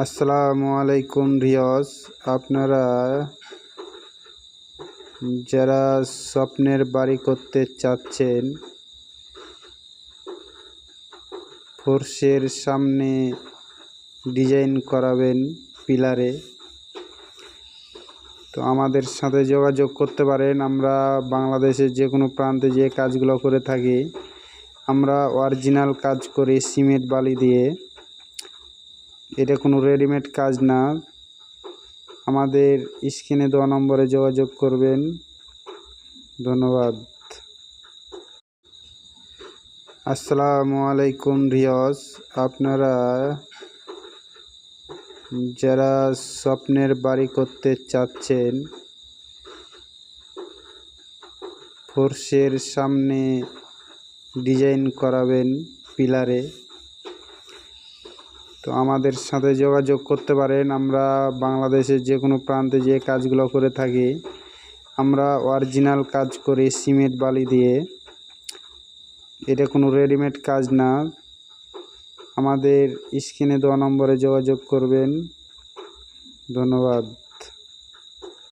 আসসালামু আলাইকুম ভিউয়ার্স, আপনারা যারা স্বপ্নের বাড়ি করতে চাচ্ছেন, ফোর্সের সামনে ডিজাইন করাবেন পিলারে, তো আমাদের সাথে যোগাযোগ করতে পারেন। আমরা বাংলাদেশের যে কোনো প্রান্তে যে কাজগুলো করে থাকি, আমরা অরিজিনাল কাজ করি সিমেন্ট বালি দিয়ে। এটা কোনো রেডিমেড কাজ না। আমাদের স্ক্রিনে দেওয়া নম্বরে যোগাযোগ করবেন। ধন্যবাদ। আসসালামু আলাইকুম ভিউয়ার্স, আপনারা যারা স্বপ্নের বাড়ি করতে চাচ্ছেন, ফোর্সের সামনে ডিজাইন করাবেন পিলারে, তো আমাদের সাথে যোগাযোগ করতে পারেন। আমরা বাংলাদেশের যে কোনো প্রান্তে যে কাজগুলো করে থাকি, আমরা অরিজিনাল কাজ করি সিমেন্ট বালি দিয়ে। এটা কোনো রেডিমেড কাজ না। আমাদের স্ক্রিনে দেওয়া নম্বরে যোগাযোগ করবেন। ধন্যবাদ।